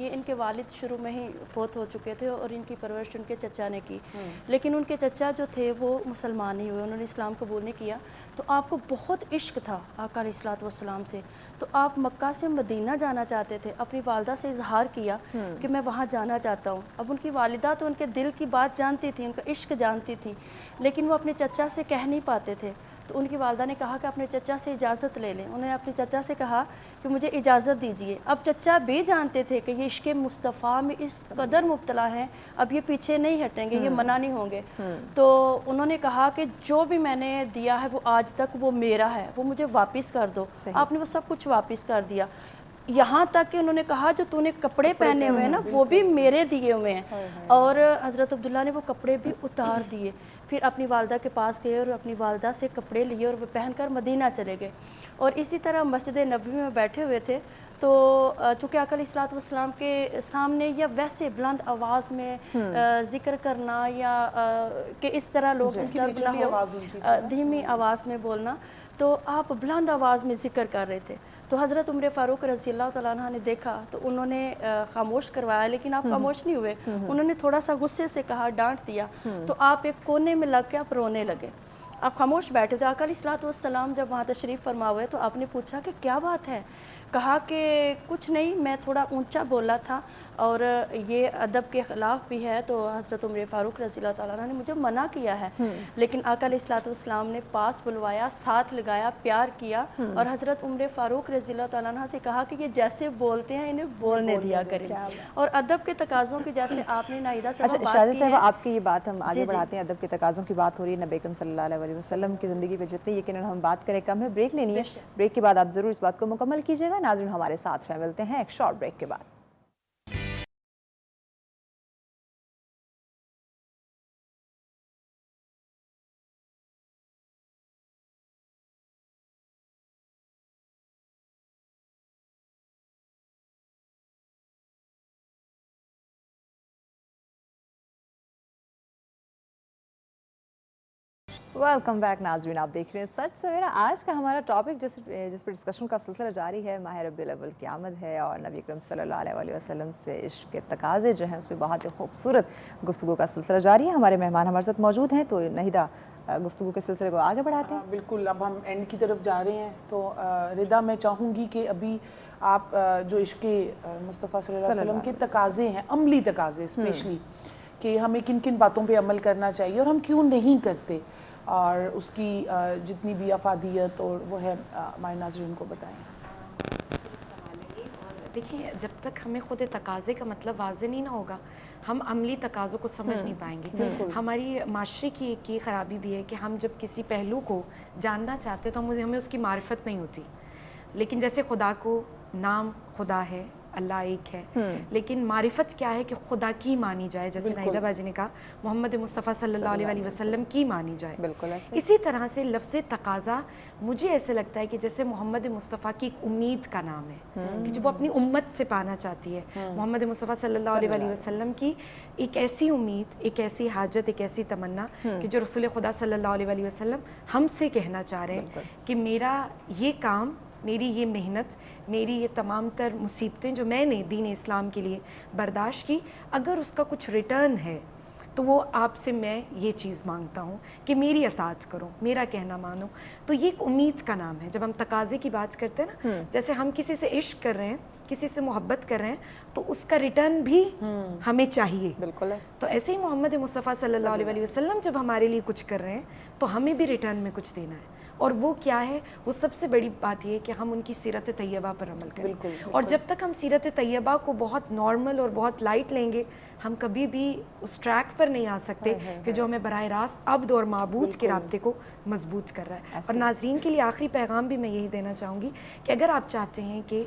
ये इनके वालिद शुरू में ही फोत हो चुके थे और इनकी परवरिश उनके चचा ने की, लेकिन उनके चचा जो थे वो मुसलमान नहीं हुए, उन्होंने इस्लाम कबूल नहीं किया। तो आपको बहुत इश्क था आका अलैहिस्सलातु वस्सलाम से, तो आप मक्का से मदीना जाना चाहते थे, अपनी वालिदा से इजहार किया कि मैं वहाँ जाना चाहता हूँ। अब उनकी वालिदा तो उनके दिल की बात जानती थी, उनका इश्क जानती थी, लेकिन वो अपने चचा से कह नहीं पाते थे। तो उनकी वालिदा ने कहा कि अपने चचा से इजाज़त ले लें। उन्होंने अपने चचा से कहा कि मुझे इजाज़त दीजिए। अब चचा भी जानते थे कि ये इश्क़ मुस्तफ़ा में इस कदर मुब्तला हैं, अब ये पीछे नहीं हटेंगे, ये मना नहीं होंगे। तो उन्होंने कहा कि जो भी मैंने दिया है वो आज तक वो मेरा है, वो मुझे वापस कर दो। आपने वो सब कुछ वापस कर दिया, यहाँ तक कि उन्होंने कहा जो तूने कपड़े पहने हुए हैं ना वो भी मेरे दिए हुए हैं। और हज़रत अब्दुल्ला ने वो कपड़े भी उतार दिए, फिर अपनी वालिदा के पास गए और अपनी वालिदा से कपड़े लिए और वो पहनकर मदीना चले गए। और इसी तरह मस्जिद नबवी में बैठे हुए थे, तो चूँकि आका अलैहिस्सलातु वस्सलाम के सामने या वैसे बुलंद आवाज़ में ज़िक्र करना या कि इस तरह लोग डिस्टर्ब ना हो, धीमी आवाज़ में बोलना, तो आप बुलंद आवाज़ में ज़िक्र कर रहे थे। तो हज़रत उमर फ़ारूक रज़ी अल्लाह तआला अन्हा ने देखा तो उन्होंने खामोश करवाया, लेकिन आप खामोश नहीं हुए। उन्होंने थोड़ा सा गुस्से से कहा, डांट दिया, तो आप एक कोने में लग के आप रोने लगे, आप खामोश बैठे थे। आका अलैहिस्सलातु वस्सलाम जब वहाँ तशरीफ़ फरमा हुए तो आपने पूछा कि क्या बात है? कहा कि कुछ नहीं, मैं थोड़ा ऊंचा बोला था और ये अदब के ख़िलाफ़ भी है, तो हज़रत उमर फ़ारूक रज़ी अल्लाह तआला अन्हु ने मुझे मना किया है। लेकिन आका अलैहिस्सलातु वस्सलाम ने पास बुलवाया, साथ लगाया, प्यार किया और हज़रत उमर फ़ारूक रज़ी अल्लाह तआला अन्हु से कहा कि ये जैसे बोलते हैं इन्हें बोलने दिया करें। और अदब के तकाज़ों की जैसे आपने नाहिदा से अच्छा शाज़िया साहब, आपकी ये बात हम आगे बढ़ाते हैं। अदब के तकाज़ों की बात हो रही है, नबी अकरम सल्लल्लाहु अलैहि वसल्लम की ज़िंदगी पे जितनी यकीनन हम बात करें कम है। ब्रेक लेनी है, ब्रेक के बाद आप ज़रूर इस बात को मुकम्मल कीजिएगा। नाज़रीन हमारे साथ में मिलते हैं एक शॉर्ट ब्रेक के बाद। वेलकम बैक नाज़रीन, आप देख रहे हैं सच सवेरा। आज का हमारा टॉपिक जिस पर डिस्कशन का सिलसिला जारी है, माह रबीउल अव्वल की आमद है और नबी अकरम सल्लल्लाहु अलैहि वसल्लम से इश्क के तकाज़े जो हैं उस पर बहुत ही खूबसूरत गुफ्तगू का सिलसिला जारी है। हमारे मेहमान हमारे साथ मौजूद हैं, तो नाहिदा गुफ्तगू के सिलसिले को आगे बढ़ाते हैं। बिल्कुल, अब हम एंड की तरफ जा रहे हैं, तो रिदा मैं चाहूँगी कि अभी आप जो इश्क मुस्तफ़ा सल्लल्लाहु अलैहि वसल्लम के तकाज़े हैं, अमली तकाज़े स्पेशली, कि हमें किन किन बातों पे अमल करना चाहिए और हम क्यों नहीं करते, और उसकी जितनी भी अफादियत और वो है हमारे नाज़रीन को बताएं। देखिए, जब तक हमें खुद तकाज़े का मतलब वाज़ेह नहीं ना होगा, हम अमली तकाज़ों को समझ नहीं पाएंगे। हमारी माशरे की एक ये ख़राबी भी है कि हम जब किसी पहलू को जानना चाहते तो हमें उसकी मारिफत नहीं होती। लेकिन जैसे खुदा को नाम खुदा है, अल्लाह एक है, लेकिन मारिफत क्या है कि खुदा की मानी जाए, जैसे नाहिदा बाजी ने कहा मोहम्मद मुस्तफ़ा सल्लल्लाहु अलैहि वसल्लम की मानी जाए। बिल्कुल इसी तरह से लफ्ज़ तकाज़ा मुझे ऐसे लगता है कि जैसे मोहम्मद मुस्तफ़ा की एक उम्मीद का नाम है कि जो वो अपनी उम्मत से पाना चाहती है। मोहम्मद मुस्तफ़ा सल्लल्लाहु अलैहि वसल्लम की एक ऐसी उम्मीद, एक ऐसी हाजत, एक ऐसी तमन्ना कि जो रसूल खुदा सल्लल्लाहु अलैहि वसल्लम हमसे कहना चाह रहे हैं कि मेरा ये काम, मेरी ये मेहनत, मेरी ये तमाम तर मुसीबतें जो मैंने दीन इस्लाम के लिए बर्दाश्त की, अगर उसका कुछ रिटर्न है تو وہ آپ سے میں یہ چیز مانگتا ہوں کہ میری اطاعت کرو، میرا کہنا مانو. تو یہ ایک امید کا نام ہے. جب ہم تقاضے کی بات کرتے ہیں نا، جیسے ہم کسی سے عشق کر رہے ہیں، کسی سے محبت کر رہے ہیں، تو اس کا ریٹرن بھی ہمیں چاہیے. بالکل. تو ایسے ہی محمد مصطفیٰ صلی اللہ علیہ وسلم جب ہمارے لیے کچھ کر رہے ہیں تو ہمیں بھی ریٹرن میں کچھ دینا ہے. اور وہ کیا ہے؟ وہ سب سے بڑی بات یہ ہے کہ ہم ان کی سیرت طیبہ پر عمل کریں. اور جب تک ہم سیرت طیبہ کو بہت نارمل اور بہت لائٹ لیں گے، ہم کبھی بھی اس ٹریک پر نہیں آ سکتے کہ جو ہمیں براہ راست عبد اور معبود کے رابطے کو مضبوط کر رہا ہے. اور ناظرین کے لیے آخری پیغام بھی میں یہی دینا چاہوں گی کہ اگر آپ چاہتے ہیں کہ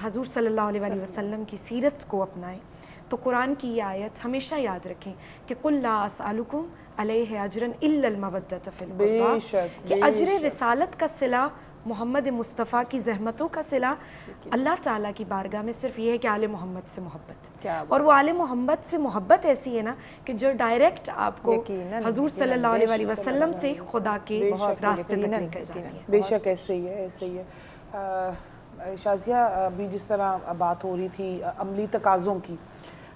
حضور صلی اللہ علیہ وسلم کی سیرت کو اپنائیں تو قرآن کی یہ آیت ہمیشہ یاد رکھیں کہ قُلْ لَا أَسْأَلُكُمْ عَلَيْهِ أَجْرًا إِلَّا الْمَوَدَّةَ فِي الْقُرْبَى، کہ اجر رسالت کا صلہ، محمد مصطفیٰ کی زحمتوں کا صلہ اللہ تعالیٰ کی بارگاہ میں صرف یہ ہے کہ آل محمد سے محبت. اور وہ آل محمد سے محبت ایسی ہے نا کہ جو ڈائریکٹ آپ کو حضور صلی اللہ علیہ وسلم سے خدا کے راستے تک لے کر جاتی ہے. بے شک ایسے ہی ہے، ایسے ہی ہے. شازیہ ابھی جس طرح بات ہو رہی تھی عملی تقاضوں کی،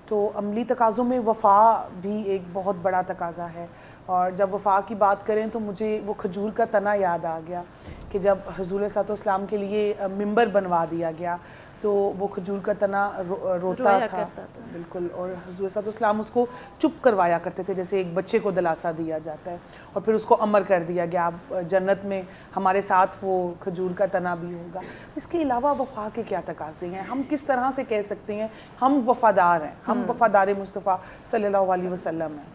تو عملی تقاضوں میں وفا بھی ایک بہت بڑا تقاضا ہے. اور جب وفا کی بات کریں تو مجھے وہ کھجور کا تنا یاد آ گیا کہ جب حضور صلی اللہ علیہ وسلم کے لیے ممبر بنوا دیا گیا تو وہ کھجور کا تنا روتا تھا. بالکل. اور حضور صلی اللہ علیہ وسلم اس کو چپ کروایا کرتے تھے، جیسے ایک بچے کو دلاسا دیا جاتا ہے. اور پھر اس کو امر کر دیا گیا اب جنت میں ہمارے ساتھ وہ کھجور کا تنا بھی ہوگا. اس کے علاوہ وفا کے کیا تقاضے ہیں؟ ہم کس طرح سے کہہ سکتے ہیں ہم وفادار ہیں، ہم وفادار مصطفیٰ صلی اللہ علیہ وسلم ہیں؟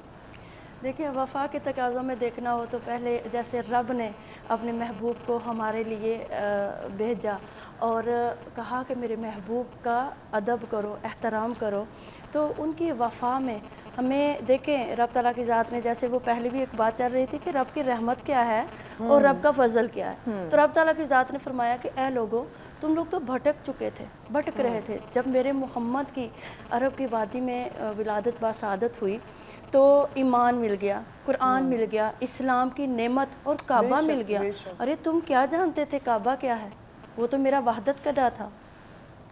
دیکھیں، وفا کے تقاضوں میں دیکھنا ہو تو پہلے جیسے رب نے اپنے محبوب کو ہمارے لیے بھیجا اور کہا کہ میرے محبوب کا ادب کرو، احترام کرو، تو ان کی وفا میں ہمیں دیکھیں رب تعالیٰ کی ذات نے، جیسے وہ پہلے بھی ایک بات چل رہی تھی کہ رب کی رحمت کیا ہے اور رب کا فضل کیا ہے. تو رب تعالیٰ کی ذات نے فرمایا کہ اے لوگو، تم لوگ تو بھٹک چکے تھے، بھٹک رہے تھے. جب میرے محمد کی عرب کی وادی میں ولادت باسعادت ہوئی تو ایمان مل گیا، قرآن مل گیا، اسلام کی نعمت اور کعبہ مل گیا. ارے تم کیا جانتے تھے کعبہ کیا ہے؟ وہ تو میرا وحدت قدا تھا،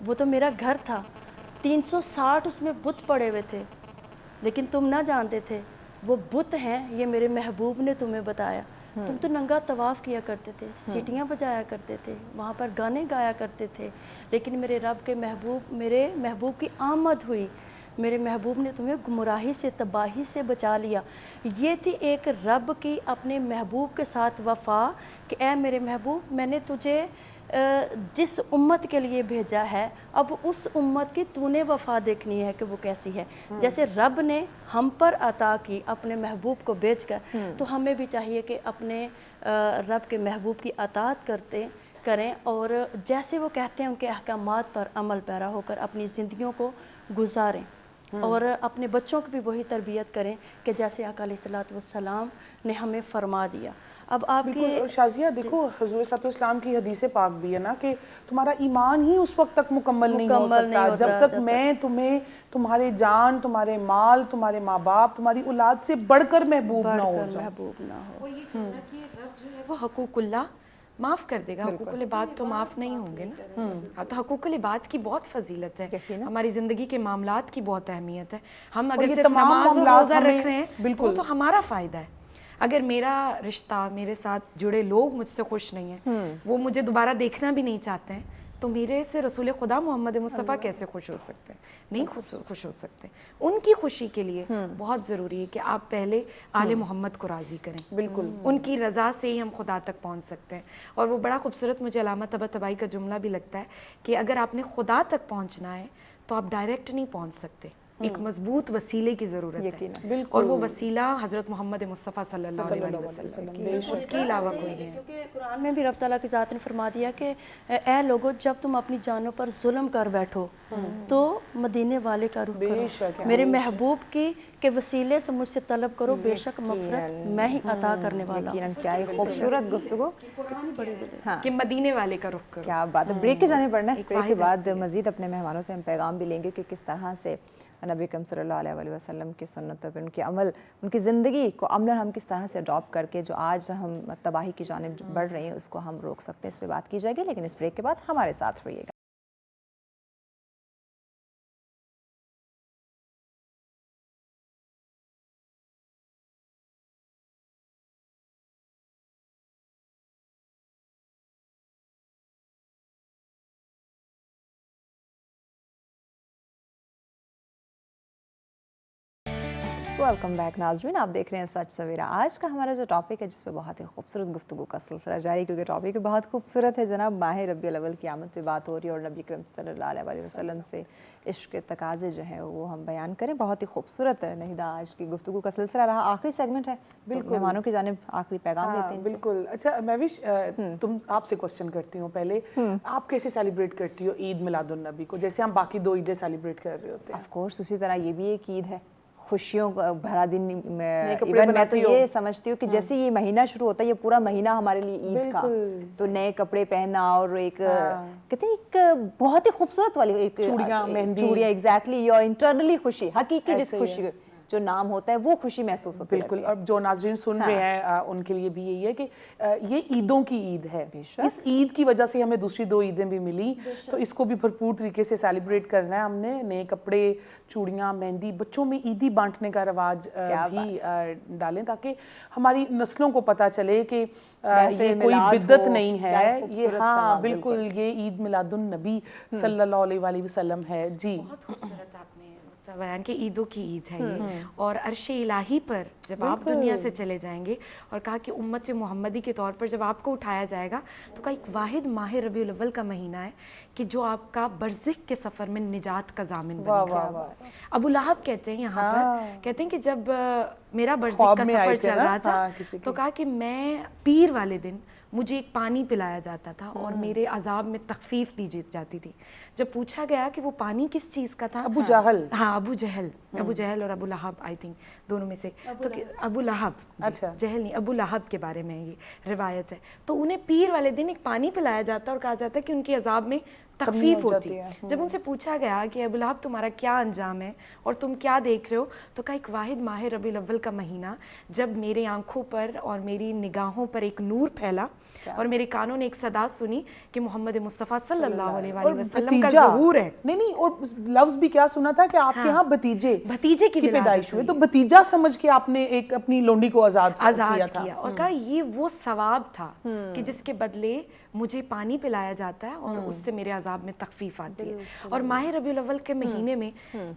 وہ تو میرا گھر تھا. 360 اس میں بت پڑے ہوئے تھے، لیکن تم نہ جانتے تھے وہ بت ہیں، یہ میرے محبوب نے تمہیں بتایا. تم تو ننگا طواف کیا کرتے تھے، سیٹیاں بجایا کرتے تھے، وہاں پر گانے گایا کرتے تھے، لیکن میرے رب کے میرے محبوب کی آمد ہوئی، میرے محبوب نے تمہیں گمراہی سے، تباہی سے بچا لیا. یہ تھی ایک رب کی اپنے محبوب کے ساتھ وفا کہ اے میرے محبوب، میں نے تجھے جس امت کے لیے بھیجا ہے، اب اس امت کی تو نے وفا دیکھنی ہے کہ وہ کیسی ہے. جیسے رب نے ہم پر عطا کی اپنے محبوب کو بھیج کر، تو ہمیں بھی چاہیے کہ اپنے رب کے محبوب کی اطاعت کریں اور جیسے وہ کہتے ہیں ان کے احکامات پر عمل پیرا ہو کر اپنی زندگیوں کو گزاریں اور اپنے بچوں کو بھی وہی تربیت کریں کہ جیسے آقا علیہ الصلوۃ والسلام نے ہمیں فرما دیا. اب آپ کی شازیہ دیکھو، حضور صلی اللہ علیہ وسلم کی حدیث پاک بھی ہے نا کہ تمہارا ایمان ہی اس وقت تک مکمل نہیں ہو سکتا جب تک میں تمہیں تمہارے جان، تمہارے مال، تمہارے ماں باپ، تمہاری اولاد سے بڑھ کر محبوب نہ ہو جاؤں. اور یہ چاہتا کہ رب جو ہے وہ حقوق اللہ معاف کر دے گا. حقوق العباد تو معاف نہیں ہوں گے نا. تو حقوق العباد کی بہت فضیلت ہے، ہماری زندگی کے معاملات کی بہت اہمیت ہے. ہم اگر صرف نماز اور روزہ رکھ رہے ہیں وہ تو ہمارا فائدہ ہے. اگر میرا رشتہ، میرے ساتھ جڑے لوگ مجھ سے خوش نہیں ہیں، وہ مجھے دوبارہ دیکھنا بھی نہیں چاہتے ہیں، تو میرے سے رسول خدا محمد مصطفیٰ کیسے خوش ہو سکتے ہیں؟ نہیں خوش ہو سکتے. ان کی خوشی کے لیے بہت ضروری ہے کہ آپ پہلے آل محمد کو راضی کریں. بالکل ان کی رضا سے ہی ہم خدا تک پہنچ سکتے ہیں. اور وہ بڑا خوبصورت مجھے علامہ طباطبائی کا جملہ بھی لگتا ہے کہ اگر آپ نے خدا تک پہنچنا ہے تو آپ ڈائریکٹ نہیں پہنچ سکتے، ایک مضبوط وسیلے کی ضرورت ہے، اور وہ وسیلہ حضرت محمد مصطفیٰ صلی اللہ علیہ وسلم، اس کے علاوہ کوئی نہیں. کیونکہ قرآن میں بھی رب تعالیٰ کی ذات نے فرما دیا کہ اے لوگو، جب تم اپنی جانوں پر ظلم کر بیٹھو تو مدینے والے کا رخ کرو، میرے محبوب کی کے وسیلے سے مجھ سے طلب کرو، بے شک مغفرت میں ہی عطا کرنے والا ہوں. کیا خوبصورت گفتگو کہ مدینے والے کا رخ کرو. کیا بات ہے. بریک کے جانے پڑنا ہے. بریک کے بعد مزید اپنے مہمانوں سے ہم پیغام بھی لیں گے کہ کس طرح سے نبی کریم صلی اللہ علیہ وسلم کی سنتوں پہ ان کے عمل، ان کی زندگی کو عملاً ہم کس طرح سے اڈاپٹ کر کے جو آج ہم تباہی کی جانب بڑھ رہے ہیں اس کو ہم روک سکتے ہیں. اس پہ بات کی جائے گی، لیکن اس بریک کے بعد ہمارے ساتھ رہیے گا. वेलकम बैक नाज़रीन, आप देख रहे हैं सच सवेरा। आज का हमारा जो टॉपिक है जिस पे बहुत ही खूबसूरत गुफ्तगू का सिलसिला जारी, क्योंकि टॉपिक बहुत खूबसूरत है। जनाब माह रबीउल अव्वल की आमद पे बात हो रही है और नबी करीम सल्लल्लाहु अलैहि वसल्लम से इश्क के तकाजे जो हैं वो हम बयान करें। बहुत ही खूबसूरत है नहिदा आज की गुफ्तगू का सिलसिला रहा। आखिरी सेगमेंट है, बिल्कुल मेहमानों की जानिब आखिरी पैगाम देते हैं। बिल्कुल। अच्छा महविश, तुम आपसे क्वेश्चन करती हूँ पहले, आप कैसे सेलिब्रेट करती हो ईद मिलादुन नबी को, जैसे हम बाकी 2 ईदें सेलिब्रेट कर रहे होते हैं? ऑफ कोर्स उसी तरह ये भी एक ईद है, खुशियों का भरा दिन। इवन मैं तो ये समझती हूँ कि जैसे ये महीना शुरू होता है, ये पूरा महीना हमारे लिए ईद का, तो नए कपड़े पहनना और एक कहते हैं एक बहुत ही खूबसूरत वाली एक चूड़ियाँ, मेहंदी, चूड़ियाँ, एग्जैक्टली, और इंटरनली खुशी, हकीकी जिस खुशी जो नाम होता है वो खुशी महसूस होती है। बिल्कुल। और जो नाज़रीन सुन रहे हैं उनके लिए भी यही है कि ये ईदों की ईद है। इस ईद की वजह से हमें दूसरी 2 ईदें भी मिली, तो इसको भी भरपूर तरीके से सेलिब्रेट करना है हमने। नए कपड़े, चूड़ियाँ, मेहंदी, बच्चों में ईदी बांटने का रवाज भी डालें, ताकि हमारी नस्लों को पता चले कि ये कोई बिद्दत नहीं है, ये हाँ बिल्कुल ये ईद मिलादुन नबी सल्लल्लाहु अलैहि वसल्लम है। जी, बहुत खूबसूरत आपने बयान कि ईदों की ईद है ये, और अर्शे इलाही पर जब आप दुनिया से चले जाएंगे, और कहा कि उम्मत मोहम्मदी के तौर पर जब आपको उठाया जाएगा, तो का एक वाहिद माह रबीउल अव्वल का महीना है कि जो आपका बरज़िक के सफ़र में निजात का जामिन बनेगा। अबू लहब कहते हैं यहाँ पर, कहते हैं कि जब मेरा बरज़िक का सफ़र चल रहा था, तो कहा कि मैं पीर वाले दिन मुझे एक पानी पिलाया जाता था और मेरे अजाब में तखफीफ दी जाती थी। जब पूछा गया कि वो पानी किस चीज़ का था, अबू जहल, हाँ अबू जहल और अबू लहब, आई थिंक दोनों में से, तो अबू लहब, अच्छा जहल नहीं, अबू लहब के बारे में ये रिवायत है। तो उन्हें पीर वाले दिन एक पानी पिलाया जाता और कहा जाता है कि उनकी अजाब में तखफीफ होती है। जब उनसे पूछा गया कि अबू लहब तुम्हारा क्या अंजाम है और तुम क्या देख रहे हो, तो कहा एक वाहिद माह रबीउल अव्वल का महीना जब मेरे आंखों पर और मेरी निगाहों पर एक नूर फैला और मेरे कानों ने एक सदा सुनी कि मोहम्मद मुस्तफ़ा सल्लल्लाहु अलैहि वसल्लम का ज़हूर है। नहीं, और लफ्ज़ भी क्या सुना था कि आपके यहाँ भतीजे की पैदाइश हुई, तो भतीजा समझ के आपने एक अपनी लोंडी को आज़ाद किया और कहा ये वो सवाब था कि जिसके बदले मुझे पानी पिलाया जाता है और उससे मेरे अजाब में तखफीफ आती है। और माह रबीउल अव्वल के महीने में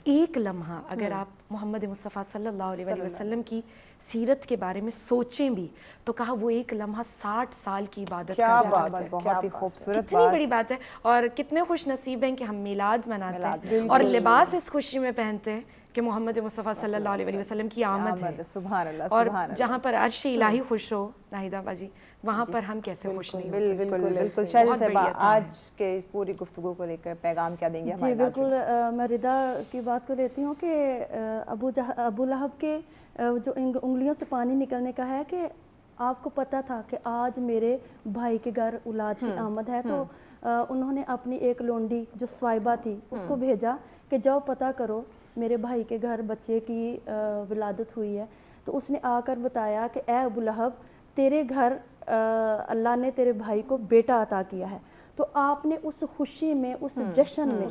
एक लम्हा अगर आप मोहम्मद मुस्तफ़ा सल्लल्लाहु अलैहि वसल्लम की सीरत के बारे में सोचें भी, तो कहा वो एक लम्हा 60 साल की इबादत का जाता है। बहुत ही खूबसूरत, कितनी बड़ी बात है। और कितने खुश नसीब हैं कि हम मिलाद मनाते हैं और लिबास इस खुशी में पहनते हैं कि मोहम्मद मुस्तफ़ा सल्लल्लाहु अलैहि वसल्लम की आमद है। सुभान अल्लाह, और जहाँ पर अर्श इलाही खुश हो नाहिदा बाजी, वहाँ पर हम कैसे खुश नहीं हो सकते। बिल्कुल। शायद से आज के इस पूरी गुफ्तगू को लेकर पैगाम क्या देंगे हमारे? जी बिल्कुल, मैं रिदा की बात को लेती हूँ कि अबू लहब के जो उंगलियों से पानी निकलने का है कि आपको पता था कि आज मेरे भाई के घर औलाद की आमद है, तो उन्होंने अपनी एक लोंडी जो स्वाइबा थी उसको भेजा कि जाओ पता करो मेरे भाई के घर बच्चे की विलादत हुई है। तो उसने आकर बताया कि ए अबू लहब, तेरे घर अल्लाह ने तेरे भाई को बेटा अता किया है। तो आपने उस खुशी में, उस जश्न में,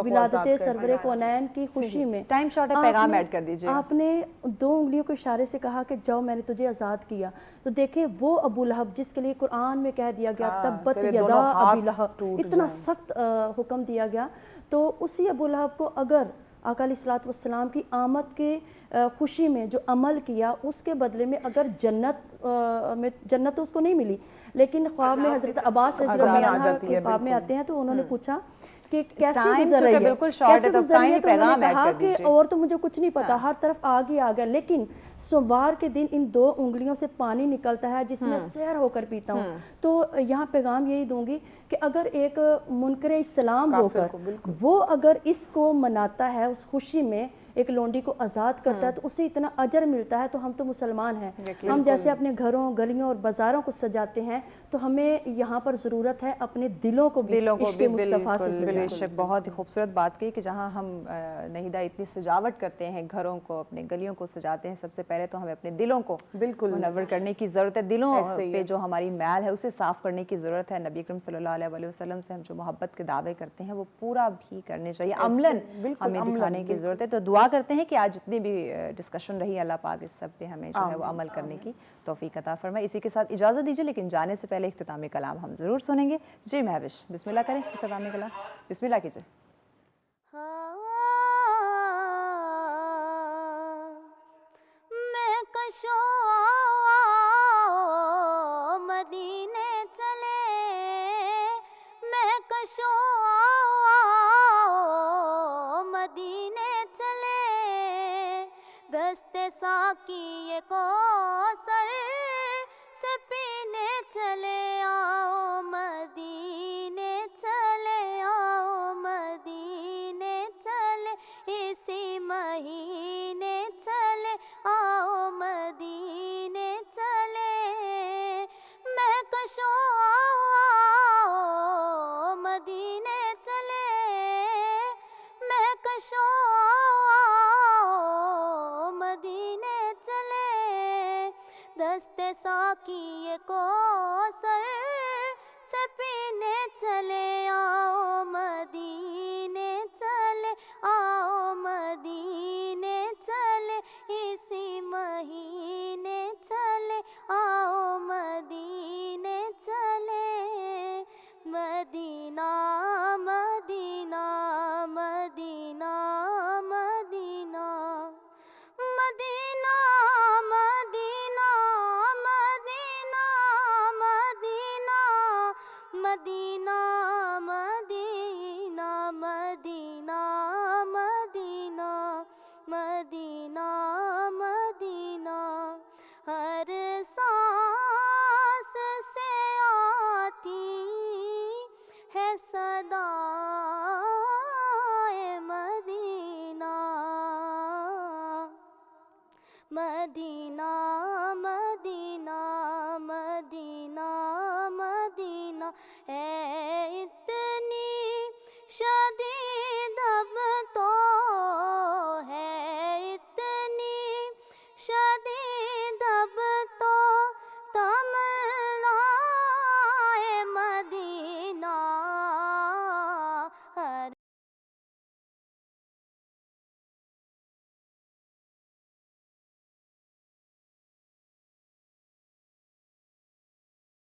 विलादत सरवरे कौनैन की खुशी में, टाइम शॉर्ट है, पैगाम ऐड कर दीजिए। आपने 2 उंगलियों के इशारे से कहा कि जाओ मैंने तुझे आज़ाद किया। तो देखें वो अबू लहब जिसके लिए कुरान में कह दिया गया तब्बत यदा अबी लहब, इतना सख्त हुक्म दिया गया, तो उसी अबू लहब को अगर आका अलैहिस्सलातु वस्सलाम की आमद के खुशी में जो अमल किया, उसके बदले में अगर जन्नत तो उसको नहीं मिली, लेकिन ख्वाब में हज़रत अब्बास के ख्वाब में आते हैं, तो उन्होंने पूछा कि कैसे गुजर रही है, कैसे गुजर रही है, तो उन्होंने कहा कि और तो मुझे कुछ नहीं पता, हर तरफ आग ही आ गया, लेकिन सोमवार के दिन इन 2 उंगलियों से पानी निकलता है जिसमें सैर होकर पीता हूँ। तो यहाँ पैगाम यही दूंगी कि अगर एक मुनकर इस्लाम होकर वो अगर इसको मनाता है, उस खुशी में एक लोंडी को आज़ाद करता है, तो उसे इतना अजर मिलता है, तो हम तो मुसलमान हैं। हम जैसे अपने घरों, गलियों और बाज़ारों को सजाते हैं, तो हमें यहाँ पर ज़रूरत है अपने दिलों को भी मुस्तफ़ा से बेशक। बहुत ही खूबसूरत बात की कि जहाँ हम नहिदा इतनी सजावट करते हैं, घरों को, अपने गलियों को सजाते हैं, सबसे पहले तो हमें अपने दिलों को मुनव्वर करने की ज़रूरत है। दिलों पे जो हमारी मैल है उसे साफ़ करने की ज़रूरत है। नबी अकरम सल्लल्लाहु अलैहि वसल्लम से हम जो मोहब्बत के दावे करते हैं वो पूरा भी करने चाहिए, अमलन हमें दिखाने की ज़रूरत है। तो दुआ करते हैं कि आज जितनी भी डिस्कशन रही, अल्लाह पाक इस सब पे हमें जो है वो अमल करने की तौफीक अता फरमाए। इसी के साथ इजाज़त दीजिए, लेकिन जाने से पहले इख्तितामी कलाम हम ज़रूर सुनेंगे। जी महविश, बिस्मिल्लाह करें, इख्तितामी कलाम बिस्मिल्लाह कीजिए। दस्ते साकी ये कौसर से पीने चले आओ मदीने चले आओ मदीने चले इसी महीने चले आओ मदीने चले मैं कशो आओ मदीने चले मैं कशो आओ मदीने चले दस्ते साकी ये कौसर से पीने चले आओ मदीने चले आओ मदीने चले इसी महीने चले आओ मदीने चले मदीना मदीना मदीना मदीना मदीना मदीना मदीना मदीना मदीना मदीना मदीना मदीना मदीना मदीना हर सांस से आती है सदा